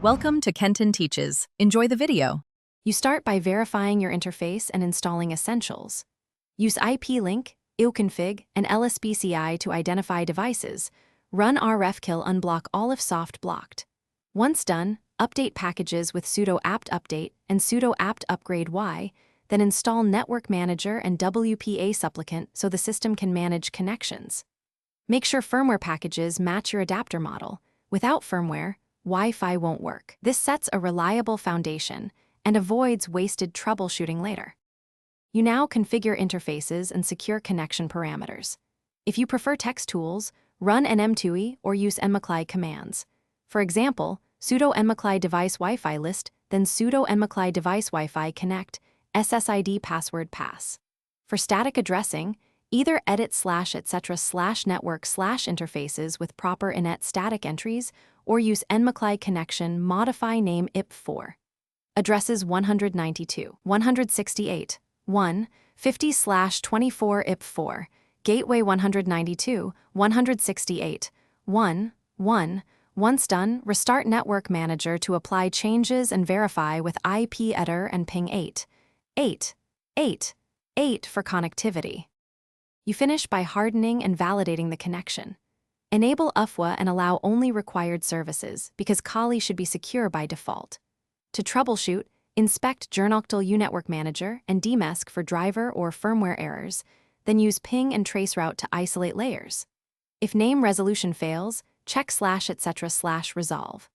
Welcome to Kenton Teaches. Enjoy the video. You start by verifying your interface and installing essentials. Use IP-Link, IOconfig, and LSBCI to identify devices. Run rfkill unblock all if soft blocked. Once done, update packages with sudo apt update and sudo apt upgrade y, then install Network Manager and WPA supplicant so the system can manage connections. Make sure firmware packages match your adapter model. Without firmware, Wi-Fi won't work. This sets a reliable foundation and avoids wasted troubleshooting later. You now configure interfaces and secure connection parameters. If you prefer text tools, run nmtui or use nmcli commands. For example, sudo nmcli device Wi-Fi list, then sudo nmcli device Wi-Fi connect, SSID password pass. For static addressing, either edit/etc/network/interfaces with proper inet static entries or use nmcli connection modify name IP4. Addresses 192, 168, 1, 50/24 IP4, gateway 192, 168, 1, 1. Once done, restart Network Manager to apply changes and verify with IP-EDITOR and ping 8, 8, 8, 8 for connectivity. You finish by hardening and validating the connection. Enable UFWA and allow only required services because Kali should be secure by default. To troubleshoot, inspect Journoctal uNetwork Manager and dmesk for driver or firmware errors, then use ping and traceroute to isolate layers. If name resolution fails, check /etc/resolve.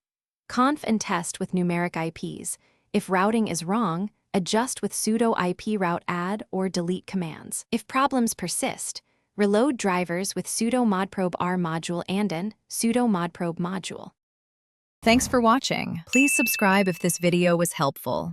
Conf and test with numeric IPs. If routing is wrong, adjust with sudo IP route add or delete commands. If problems persist, reload drivers with sudo modprobe r module and end sudo modprobe module. Thanks for watching. Please subscribe if this video was helpful.